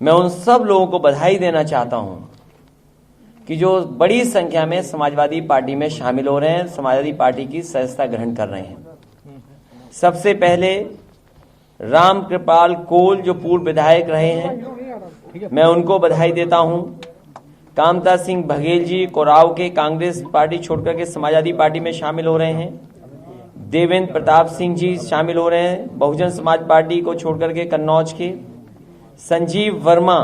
मैं उन सब लोगों को बधाई देना चाहता हूं कि जो बड़ी संख्या में समाजवादी पार्टी में शामिल हो रहे हैं, समाजवादी पार्टी की सदस्यता ग्रहण कर रहे हैं। सबसे पहले राम कृपाल कोल जो पूर्व विधायक रहे हैं, मैं उनको बधाई देता हूं। कामता सिंह बघेल जी कोराव के कांग्रेस पार्टी छोड़कर के समाजवादी पार्टी में शामिल हो रहे हैं। देवेंद्र प्रताप सिंह जी शामिल हो रहे हैं बहुजन समाज पार्टी को छोड़कर के कन्नौज के। संजीव वर्मा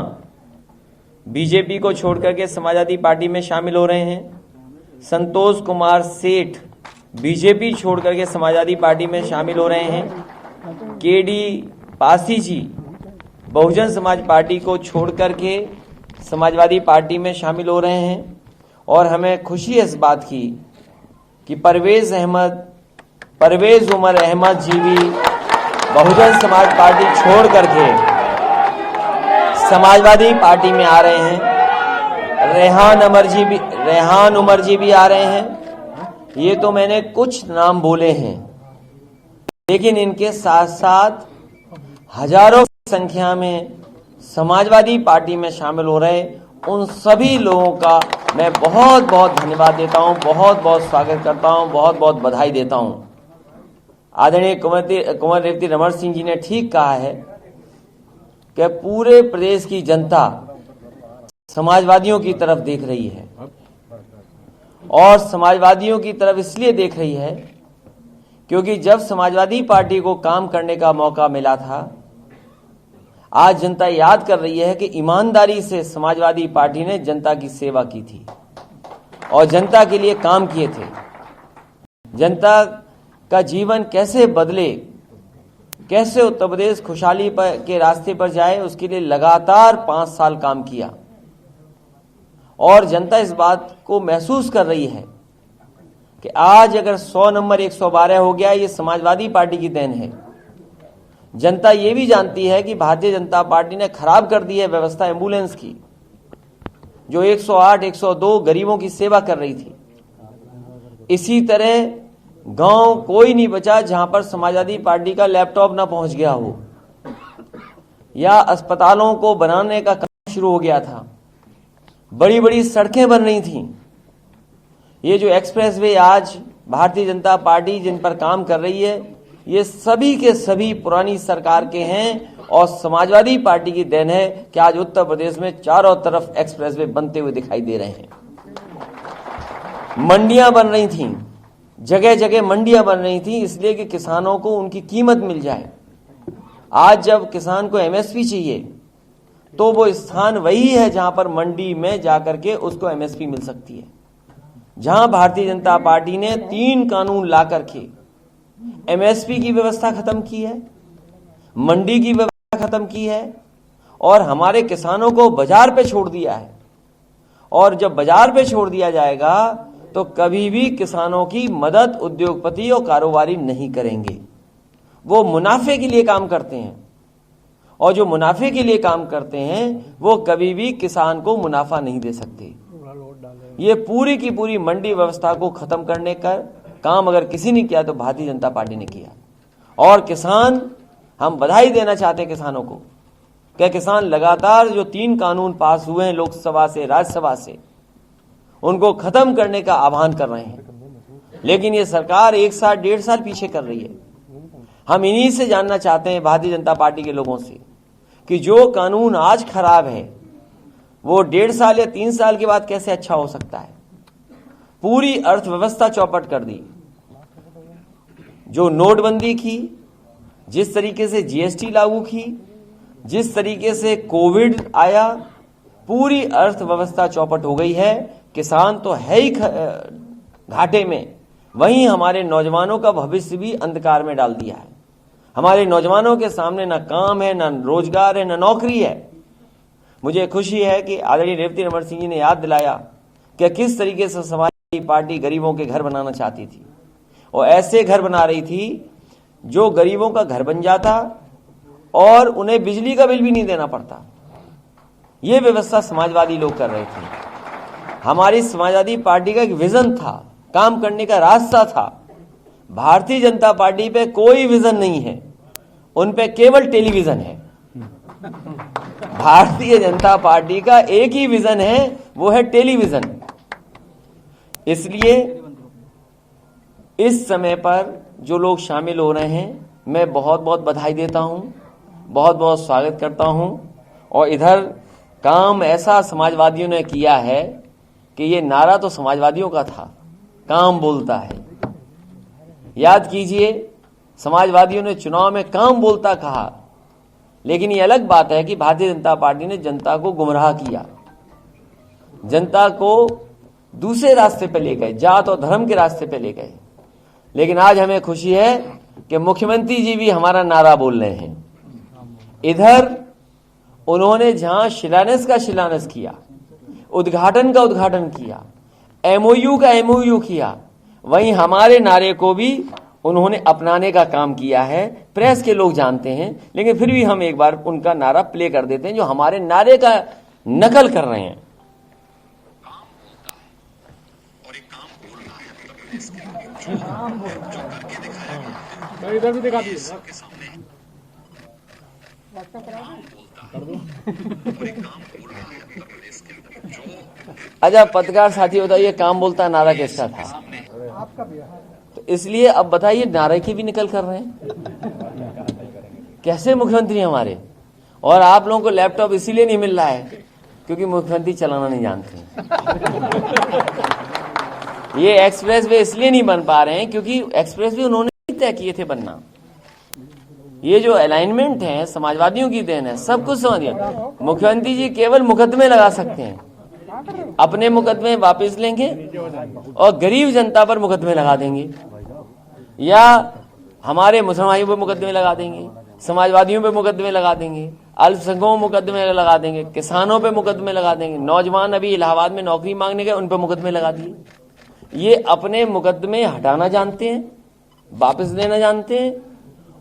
बीजेपी को छोड़कर के समाजवादी पार्टी में शामिल हो रहे हैं। संतोष कुमार सेठ बीजेपी छोड़कर के समाजवादी पार्टी में शामिल हो रहे हैं। केडी पासी जी बहुजन समाज पार्टी को छोड़कर के समाजवादी पार्टी में शामिल हो रहे हैं। और हमें खुशी है इस बात की कि परवेज उमर अहमद जी भी बहुजन समाज पार्टी छोड़ करके समाजवादी पार्टी में आ रहे हैं। रेहान उमर जी भी आ रहे हैं। ये तो मैंने कुछ नाम बोले हैं, लेकिन इनके साथ साथ हजारों की संख्या में समाजवादी पार्टी में शामिल हो रहे उन सभी लोगों का मैं बहुत बहुत धन्यवाद देता हूं, बहुत बहुत स्वागत करता हूं, बहुत बहुत बधाई देता हूं। आदरणीय कुंवर रेवती रमन सिंह जी ने ठीक कहा है कि पूरे प्रदेश की जनता समाजवादियों की तरफ देख रही है, और समाजवादियों की तरफ इसलिए देख रही है क्योंकि जब समाजवादी पार्टी को काम करने का मौका मिला था, आज जनता याद कर रही है कि ईमानदारी से समाजवादी पार्टी ने जनता की सेवा की थी और जनता के लिए काम किए थे। जनता का जीवन कैसे बदले, कैसे उत्तर प्रदेश खुशहाली के रास्ते पर जाए, उसके लिए लगातार 5 साल काम किया। और जनता इस बात को महसूस कर रही है कि आज अगर 100 नंबर 112 हो गया, ये समाजवादी पार्टी की देन है। जनता ये भी जानती है कि भारतीय जनता पार्टी ने खराब कर दी है व्यवस्था एम्बुलेंस की, जो 108, 102 गरीबों की सेवा कर रही थी। इसी तरह गांव कोई नहीं बचा जहां पर समाजवादी पार्टी का लैपटॉप ना पहुंच गया हो, या अस्पतालों को बनाने का काम शुरू हो गया था। बड़ी बड़ी सड़कें बन रही थीं। ये जो एक्सप्रेसवे आज भारतीय जनता पार्टी जिन पर काम कर रही है, ये सभी के सभी पुरानी सरकार के हैं और समाजवादी पार्टी की देन है कि आज उत्तर प्रदेश में चारों तरफ एक्सप्रेसवे बनते हुए दिखाई दे रहे हैं। मंडियां बन रही थीं, जगह जगह मंडियां बन रही थी, इसलिए कि किसानों को उनकी कीमत मिल जाए। आज जब किसान को एमएसपी चाहिए तो वो स्थान वही है जहां पर मंडी में जाकर के उसको एमएसपी मिल सकती है। जहां भारतीय जनता पार्टी ने 3 कानून ला करके एमएसपी की व्यवस्था खत्म की है, मंडी की व्यवस्था खत्म की है और हमारे किसानों को बाजार पे छोड़ दिया है। और जब बाजार पे छोड़ दिया जाएगा तो कभी भी किसानों की मदद उद्योगपति और कारोबारी नहीं करेंगे। वो मुनाफे के लिए काम करते हैं, और जो मुनाफे के लिए काम करते हैं वो कभी भी किसान को मुनाफा नहीं दे सकते। ये पूरी की पूरी मंडी व्यवस्था को खत्म करने का काम अगर किसी ने किया तो भारतीय जनता पार्टी ने किया। और किसान, हम बधाई देना चाहते हैं किसानों को कि किसान लगातार जो 3 कानून पास हुए हैं लोकसभा से, राज्यसभा से, उनको खत्म करने का आह्वान कर रहे हैं। लेकिन ये सरकार 1 साल 1.5 साल पीछे कर रही है। हम इन्हीं से जानना चाहते हैं, भारतीय जनता पार्टी के लोगों से, कि जो कानून आज खराब है वो 1.5 साल या 3 साल के बाद कैसे अच्छा हो सकता है। पूरी अर्थव्यवस्था चौपट कर दी। जो नोटबंदी की, जिस तरीके से जीएसटी लागू की, जिस तरीके से कोविड आया, पूरी अर्थव्यवस्था चौपट हो गई है। किसान तो है ही घाटे में, वहीं हमारे नौजवानों का भविष्य भी अंधकार में डाल दिया है। हमारे नौजवानों के सामने ना काम है, ना रोजगार है, ना नौकरी है। मुझे खुशी है कि आदरणीय रेवती रमन सिंह जी ने याद दिलाया कि किस तरीके से समाजवादी पार्टी गरीबों के घर बनाना चाहती थी, और ऐसे घर बना रही थी जो गरीबों का घर बन जाता और उन्हें बिजली का बिल भी नहीं देना पड़ता। ये व्यवस्था समाजवादी लोग कर रहे थे। हमारी समाजवादी पार्टी का एक विजन था, काम करने का रास्ता था। भारतीय जनता पार्टी पे कोई विजन नहीं है, उन पे केवल टेलीविजन है। भारतीय जनता पार्टी का एक ही विजन है, वो है टेलीविजन। इसलिए इस समय पर जो लोग शामिल हो रहे हैं, मैं बहुत बहुत बधाई देता हूं, बहुत बहुत स्वागत करता हूं। और इधर काम ऐसा समाजवादियों ने किया है कि ये नारा तो समाजवादियों का था, काम बोलता है। याद कीजिए, समाजवादियों ने चुनाव में काम बोलता कहा, लेकिन ये अलग बात है कि भारतीय जनता पार्टी ने जनता को गुमराह किया, जनता को दूसरे रास्ते पे ले गए, जात और धर्म के रास्ते पे ले गए। लेकिन आज हमें खुशी है कि मुख्यमंत्री जी भी हमारा नारा बोल रहे हैं। इधर उन्होंने जहां शिलान्यास का शिलान्यास किया, उद्घाटन का उद्घाटन किया, एमओयू का एमओयू किया, वहीं हमारे नारे को भी उन्होंने अपनाने का काम किया है। प्रेस के लोग जानते हैं, लेकिन फिर भी हम एक बार उनका नारा प्ले कर देते हैं, जो हमारे नारे का नकल कर रहे हैं। इधर भी दिखा दीजिए। अच्छा पत्रकार साथी, बताइए काम बोलता नारा किसका था? तो इसलिए अब बताइए, नारे की भी निकल कर रहे हैं कैसे मुख्यमंत्री हमारे। और आप लोगों को लैपटॉप इसीलिए नहीं मिल रहा है क्योंकि मुख्यमंत्री चलाना नहीं जानते। ये एक्सप्रेस वे इसलिए नहीं बन पा रहे हैं क्योंकि एक्सप्रेस वे उन्होंने तय किए थे बनना। ये जो अलाइनमेंट है समाजवादियों की देन है, सब कुछ समझ गया। मुख्यमंत्री जी केवल मुकदमे लगा सकते हैं, अपने मुकदमे वापस लेंगे और गरीब जनता पर मुकदमे लगा देंगे, या हमारे मुसलमानों पर मुकदमे लगा देंगे, समाजवादियों पे मुकदमे लगा देंगे, अल्पसंख्यकों में मुकदमे लगा देंगे, किसानों पे मुकदमे लगा देंगे, नौजवान अभी इलाहाबाद में नौकरी मांगने गए उन पे मुकदमे लगा दिए। ये अपने मुकदमे हटाना जानते हैं, वापस देना जानते हैं,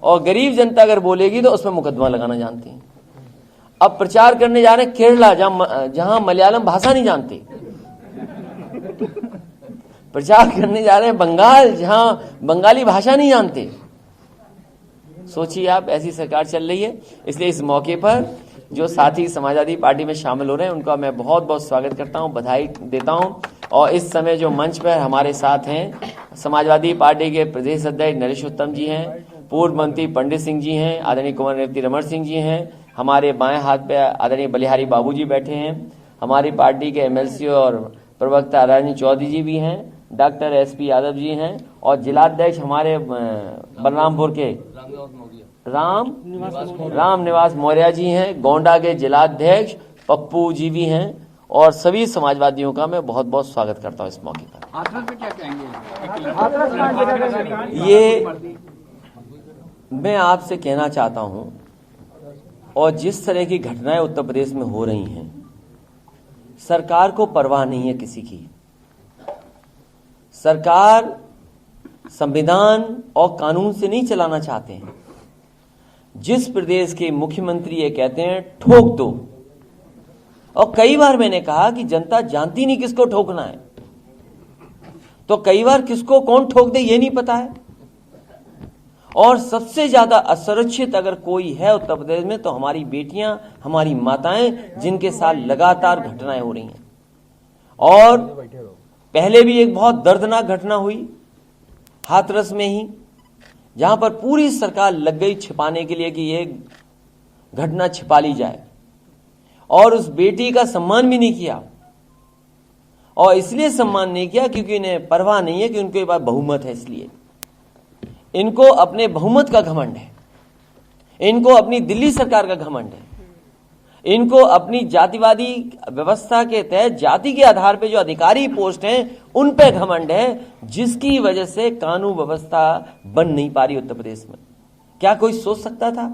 और गरीब जनता अगर बोलेगी तो उसमें मुकदमा लगाना जानते हैं। अब प्रचार करने जा रहे हैं केरला, जहां मलयालम भाषा नहीं जानते। प्रचार करने जा रहे हैं बंगाल, जहां बंगाली भाषा नहीं जानते। सोचिए आप, ऐसी सरकार चल रही है। इसलिए इस मौके पर जो साथी समाजवादी पार्टी में शामिल हो रहे हैं उनका मैं बहुत बहुत स्वागत करता हूं, बधाई देता हूं। और इस समय जो मंच पर हमारे साथ हैं, समाजवादी पार्टी के प्रदेश अध्यक्ष नरेशोत्तम जी हैं, पूर्व मंत्री पंडित सिंह जी हैं, आदरणीय कुंवर रेवती रमण सिंह जी हैं, हमारे बाएं हाथ पे आदरणीय बलिहारी बाबू जी बैठे हैं, हमारी पार्टी के एमएलसी और प्रवक्ता राजनी चौधरी जी भी हैं, डॉक्टर एसपी यादव जी हैं, और जिलाध्यक्ष हमारे बलरामपुर के राम निवास मौर्य जी हैं, गोंडा के जिलाध्यक्ष पप्पू जी भी हैं, और सभी समाजवादियों का मैं बहुत बहुत स्वागत करता हूं इस मौके पर। हाथरस पे क्या कहेंगे? ये मैं आपसे कहना चाहता हूं, और जिस तरह की घटनाएं उत्तर प्रदेश में हो रही हैं, सरकार को परवाह नहीं है किसी की। सरकार संविधान और कानून से नहीं चलाना चाहते हैं। जिस प्रदेश के मुख्यमंत्री ये कहते हैं ठोक दो, और कई बार मैंने कहा कि जनता जानती नहीं किसको ठोकना है, तो कई बार किसको कौन ठोक दे ये नहीं पता है। और सबसे ज्यादा असुरक्षित अगर कोई है उत्तर प्रदेश में तो हमारी बेटियां, हमारी माताएं, जिनके साथ लगातार घटनाएं हो रही हैं। और पहले भी एक बहुत दर्दनाक घटना हुई हाथरस में ही, जहां पर पूरी सरकार लग गई छिपाने के लिए कि ये घटना छिपा ली जाए, और उस बेटी का सम्मान भी नहीं किया। और इसलिए सम्मान नहीं किया क्योंकि इन्हें परवाह नहीं है कि उनके पास बहुमत है। इसलिए इनको अपने बहुमत का घमंड है, इनको अपनी दिल्ली सरकार का घमंड है, इनको अपनी जातिवादी व्यवस्था के तहत जाति के आधार पर जो अधिकारी पोस्ट हैं उन पे घमंड है, जिसकी वजह से कानून व्यवस्था बन नहीं पा रही उत्तर प्रदेश में। क्या कोई सोच सकता था?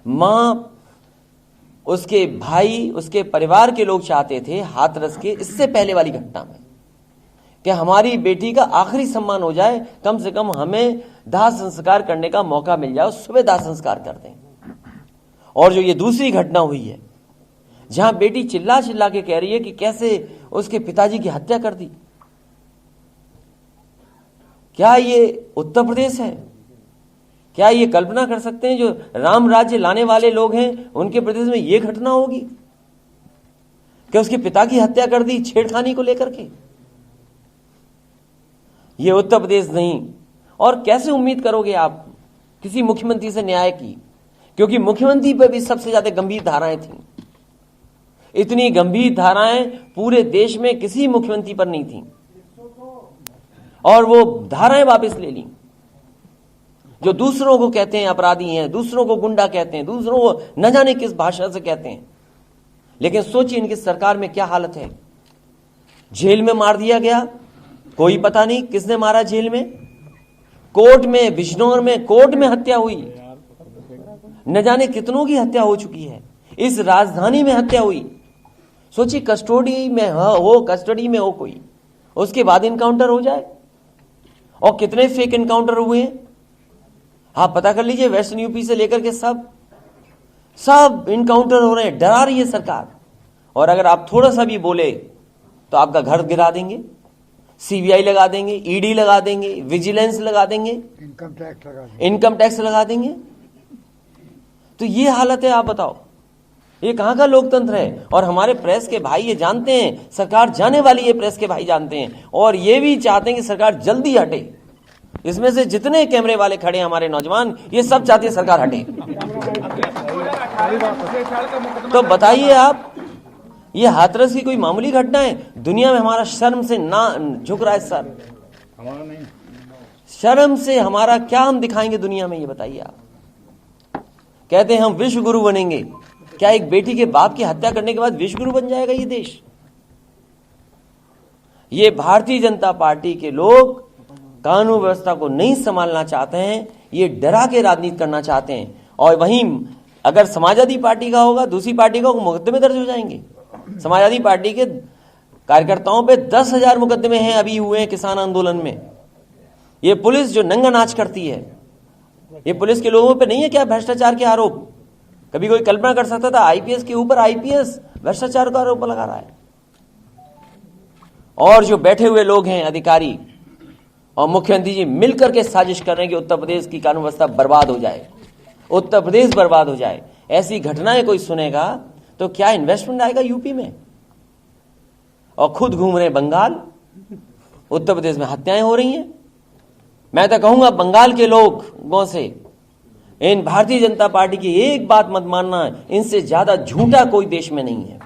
मां, उसके भाई, उसके परिवार के लोग चाहते थे हाथरस के इससे पहले वाली घटना में कि हमारी बेटी का आखिरी सम्मान हो जाए, कम से कम हमें दाह संस्कार करने का मौका मिल जाए, सुबह दाह संस्कार कर दें। और जो ये दूसरी घटना हुई है, जहां बेटी चिल्ला चिल्ला के कह रही है कि कैसे उसके पिताजी की हत्या कर दी। क्या ये उत्तर प्रदेश है? क्या ये कल्पना कर सकते हैं जो राम राज्य लाने वाले लोग हैं उनके प्रदेश में ये घटना होगी कि उसके पिता की हत्या कर दी छेड़खानी को लेकर के? ये उत्तर प्रदेश नहीं। और कैसे उम्मीद करोगे आप किसी मुख्यमंत्री से न्याय की, क्योंकि मुख्यमंत्री पर भी सबसे ज्यादा गंभीर धाराएं थी। इतनी गंभीर धाराएं पूरे देश में किसी मुख्यमंत्री पर नहीं थी, और वो धाराएं वापस ले ली। जो दूसरों को कहते हैं अपराधी हैं, दूसरों को गुंडा कहते हैं, दूसरों को न जाने किस भाषा से कहते हैं, लेकिन सोचिए इनकी सरकार में क्या हालत है। जेल में मार दिया गया, कोई पता नहीं किसने मारा। जेल में, कोर्ट में, बिजनौर में कोर्ट में हत्या हुई, न जाने कितनों की हत्या हो चुकी है। इस राजधानी में हत्या हुई। सोचिए कस्टडी में हो कोई, उसके बाद इनकाउंटर हो जाए। और कितने फेक इनकाउंटर हुए हैं आप पता कर लीजिए। वेस्टर्न यूपी से लेकर के सब इनकाउंटर हो रहे हैं। डरा रही है सरकार। और अगर आप थोड़ा सा भी बोले तो आपका घर गिरा देंगे, सीबीआई लगा देंगे, ईडी लगा देंगे, विजिलेंस लगा देंगे, इनकम टैक्स लगा देंगे। तो ये हालत है। आप बताओ ये कहां का लोकतंत्र है? और हमारे प्रेस के भाई ये जानते हैं, सरकार जाने वाली है, प्रेस के भाई जानते हैं, और ये भी चाहते हैं कि सरकार जल्दी हटे। इसमें से जितने कैमरे वाले खड़े हैं हमारे नौजवान, ये सब चाहते हैं सरकार हटे। तो बताइए आप, ये हाथरस की कोई मामूली घटना है? दुनिया में हमारा शर्म से ना झुक रहा है सर। हमारा नहीं, शर्म से हमारा क्या हम दिखाएंगे दुनिया में? ये बताइए आप। कहते हैं हम विश्व गुरु बनेंगे। क्या एक बेटी के बाप की हत्या करने के बाद विश्व गुरु बन जाएगा ये देश? ये भारतीय जनता पार्टी के लोग कानून व्यवस्था को नहीं संभालना चाहते हैं, ये डरा के राजनीति करना चाहते हैं। और वहीं अगर समाजवादी पार्टी का होगा, दूसरी पार्टी का, मुकदमे दर्ज हो जाएंगे। समाजवादी पार्टी के कार्यकर्ताओं पे 10,000 मुकदमे हैं अभी हुए हैं किसान आंदोलन में। ये पुलिस जो नंगा नाच करती है, ये पुलिस के लोगों पे नहीं है क्या भ्रष्टाचार के आरोप? कभी कोई कल्पना कर सकता था आईपीएस के ऊपर आईपीएस भ्रष्टाचार का आरोप लगा रहा है? और जो बैठे हुए लोग हैं अधिकारी और मुख्यमंत्री जी मिलकर के साजिश कर रहे हैं कि उत्तर प्रदेश की कानून व्यवस्था बर्बाद हो जाए, उत्तर प्रदेश बर्बाद हो जाए। ऐसी घटनाएं कोई सुनेगा तो क्या इन्वेस्टमेंट आएगा यूपी में? और खुद घूम रहे बंगाल, उत्तर प्रदेश में हत्याएं हो रही हैं। मैं तो कहूंगा बंगाल के लोगों से, इन भारतीय जनता पार्टी की एक बात मत मानना, इनसे ज्यादा झूठा कोई देश में नहीं है।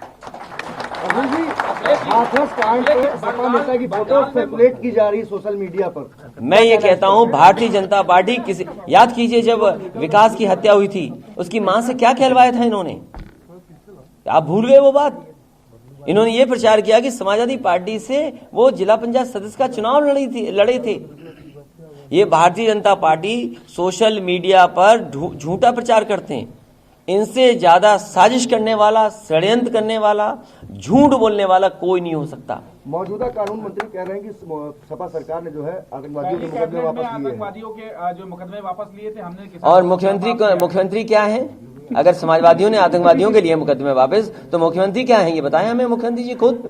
नेता की फोटो सर्कुलेट की जा रही है सोशल मीडिया पर। मैं ये कहता हूं भारतीय जनता पार्टी किसी, याद कीजिए जब विकास की हत्या हुई थी उसकी मां से क्या कहलवाया था इन्होंने? आप भूल गए वो बात? इन्होंने ये प्रचार किया कि समाजवादी पार्टी से वो जिला पंचायत सदस्य का चुनाव लड़े थे। ये Bharatiya Janata party social media पर झूठा प्रचार करते हैं। इनसे ज्यादा साजिश करने वाला, षड्यंत्र करने वाला, झूठ बोलने वाला कोई नहीं हो सकता। मौजूदा कानून मंत्री कह रहे हैं कि सपा सरकार ने जो है आतंकवादियों के मुकदमे वापस लिए हैं। आतंकवादियों के जो मुकदमे वापस लिए थे हमने। और मुख्यमंत्री क्या है? अगर समाजवादियों ने आतंकवादियों के लिए मुकदमे वापस, तो मुख्यमंत्री क्या है ये बताएं हमें, मुख्यमंत्री जी खुद।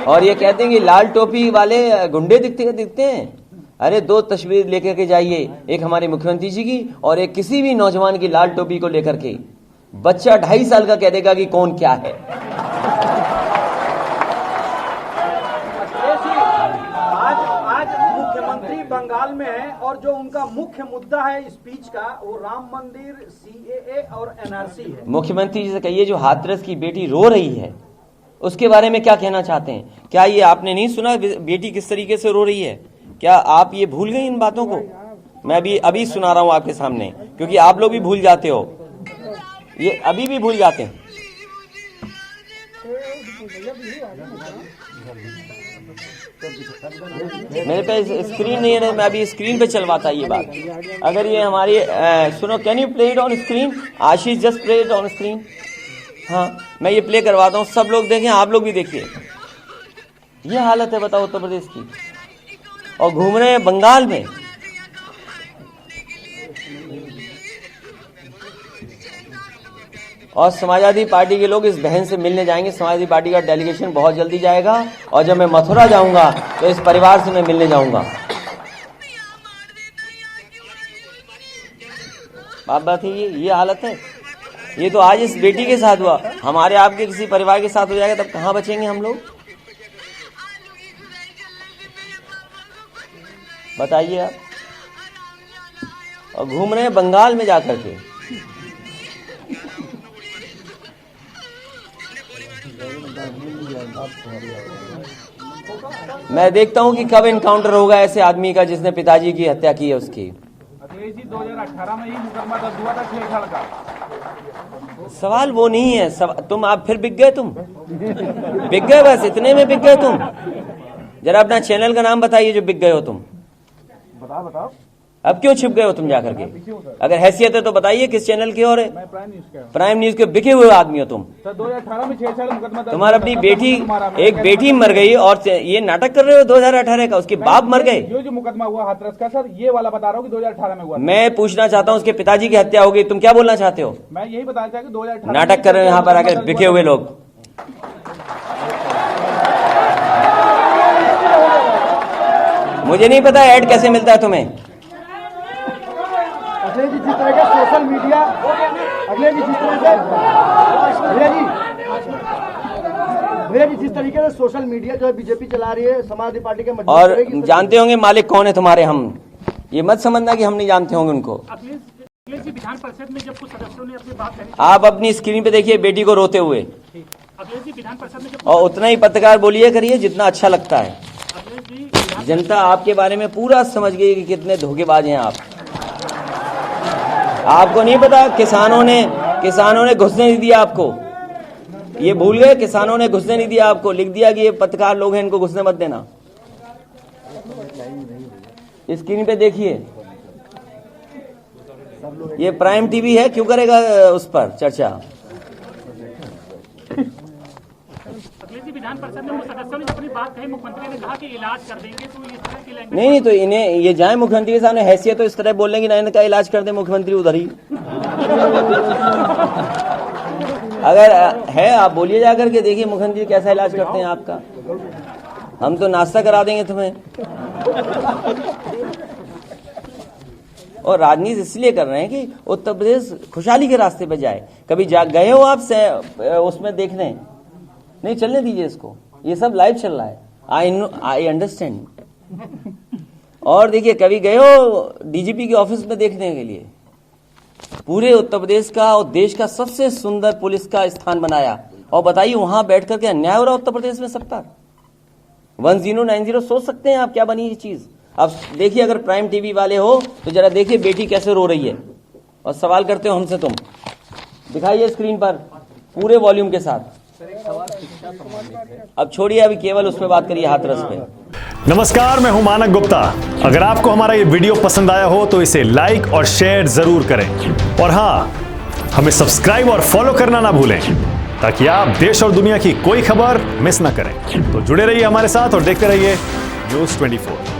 और ये कहते हैं कि लाल टोपी वाले गुंडे दिखते हैं। अरे 2 तस्वीर लेकर के जाइए, एक हमारे मुख्यमंत्री जी की और एक किसी भी नौजवान की लाल टोपी को लेकर के। बच्चा 2.5 साल का कह देगा कि कौन क्या है। आज मुख्यमंत्री बंगाल में है और जो उनका मुख्य मुद्दा है स्पीच का वो राम मंदिर, सीएए और एनआरसी है। मुख्यमंत्री जी से कहिए जो हाथरस की बेटी रो रही है उसके बारे में क्या कहना चाहते हैं? क्या ये आपने नहीं सुना बेटी किस तरीके से रो रही है? क्या आप ये भूल गए इन बातों को? मैं अभी सुना रहा हूं आपके सामने, क्योंकि आप लोग भी भूल जाते हो, ये अभी भी भूल जाते हैं। मेरे पे स्क्रीन नहीं है, मैं अभी स्क्रीन पे चलवाता ये बात। अगर ये हमारी सुनो, can you play it on screen? Ashish just play it on screen. हाँ, मैं ये प्ले करवाता हूँ, सब लोग देखें, आप लोग भी देखिए। ये हालत है बताओ उत्तर प्रदेश की, और घूम रहे हैं बंगाल में। और समाजवादी पार्टी के लोग इस बहन से मिलने जाएंगे। समाजवादी पार्टी का डेलीगेशन बहुत जल्दी जाएगा, और जब मैं मथुरा जाऊंगा तो इस परिवार से मैं मिलने जाऊंगा। बात है, ये हालत है। ये तो आज इस बेटी के साथ हुआ, हमारे आपके किसी परिवार के साथ हो जाएगा तब कहाँ बचेंगे हम लोग? बताइए आप। और घूम रहे हैं बंगाल में जाकर के। मैं देखता हूं कि कब इनकाउंटर होगा ऐसे आदमी का जिसने पिताजी की हत्या की है उसकी। अखिलेश जी 2018 में ही मुकदमा दर्ज हुआ था छेड़छाड़ का। सवाल वो नहीं है, तुम आप फिर बिक गए, तुम बिक गए, बस इतने में बिक गए तुम। जरा अपना चैनल का नाम बताइए जो बिक गए हो तुम। बताओ। अब क्यों छिप गए हो तुम जाकर के? अगर हैसियत है तो बताइए किस चैनल की। और है मैं प्राइम न्यूज का। प्राइम न्यूज के बिके हुए आदमी हो तुम। सर 2018 में छेड़छाड़ मुकदमा दर्ज तुम्हारा अपनी बेटी, एक बेटी मर गई और ये नाटक कर रहे हो 2018 का, उसके बाप मर गए। जो मुकदमा हुआ हाथरस का सर, ये वाला बता रहा हूँ कि 2018 में हुआ। मैं पूछना चाहता हूँ उसके पिताजी की हत्या हो गई, तुम क्या बोलना चाहते हो? मैं यही बताना चाहता कि 2018 नाटक कर रहे हो यहाँ पर आकर बिके हुए लोग। मुझे नहीं पता ऐड कैसे मिलता है तुम्हें। अखिलेश जी जिस तरह का सोशल मीडिया, अखिलेश जी जिस तरह से भैया जी जिस तरीके से सोशल मीडिया जो है बीजेपी चला रही है, समाजवादी पार्टी के और जानते होंगे मालिक कौन है तुम्हारे, हम ये मत समझना कि हम नहीं जानते होंगे उनको। अखिलेश जी विधान परिषद में जब कुछ सदस्यों ने अपनी बात कही, आप अपनी स्क्रीन पे देखिए बेटी को रोते हुए, अखिलेश जी विधान परिषद में जब और उतना ही पत्रकार बोलिए करिए जितना अच्छा लगता है। अखिलेश जी जनता आपके बारे में पूरा समझ गई कि कितने धोखेबाज हैं आप। आपको नहीं पता किसानों ने घुसने नहीं दिया आपको, ये भूल गए? किसानों ने घुसने नहीं दिया आपको, लिख दिया कि ये पत्रकार लोग हैं इनको घुसने मत देना। स्क्रीन पे देखिए, ये प्राइम टीवी है, क्यों करेगा उस पर चर्चा? अखिलेश जी विधान परिषद में उन सदस्यों ने जब अपनी बात कही, मुख्यमंत्री ने कहा कि इलाज कर देंगे, तो इस तरह की लैंग्वेज नहीं तो इन्हें ये जाए मुख्यमंत्री के सामने, हैसियत तो इस तरह बोलने की ना इनका इलाज कर दे मुख्यमंत्री उधर ही। अगर है आप बोलिए जाकर के, देखिए मुख्यमंत्री कैसा इलाज करते हैं आपका। हम तो नाश्ता करा देंगे तुम्हें। और राजनीति इसलिए कर रहे हैं कि उत्तर प्रदेश खुशहाली के रास्ते पे जाए। कभी गए हो आप उसमें देखने? नहीं, चलने दीजिए इसको, ये सब लाइव चल रहा है। I understand. और देखिए कभी गए हो डीजीपी के ऑफिस में देखने के लिए? पूरे उत्तर प्रदेश का और देश का सबसे सुंदर पुलिस का स्थान बनाया, और बताइए वहां बैठ करके अन्याय हो रहा उत्तर प्रदेश में सब पर। 1090 सोच सकते हैं आप क्या बनी ये चीज? अब देखिए, अगर प्राइम टीवी वाले हो तो जरा देखिए बेटी कैसे रो रही है और सवाल करते हो हमसे तुम। दिखाइए स्क्रीन पर पूरे वॉल्यूम के साथ। अब छोड़िए, अभी केवल उस पर बात करिए, हाथरस पे। नमस्कार, मैं हूं मानक गुप्ता। अगर आपको हमारा ये वीडियो पसंद आया हो तो इसे लाइक और शेयर जरूर करें, और हां, हमें सब्सक्राइब और फॉलो करना ना भूलें ताकि आप देश और दुनिया की कोई खबर मिस ना करें। तो जुड़े रहिए हमारे साथ और देखते रहिए न्यूज़ 24।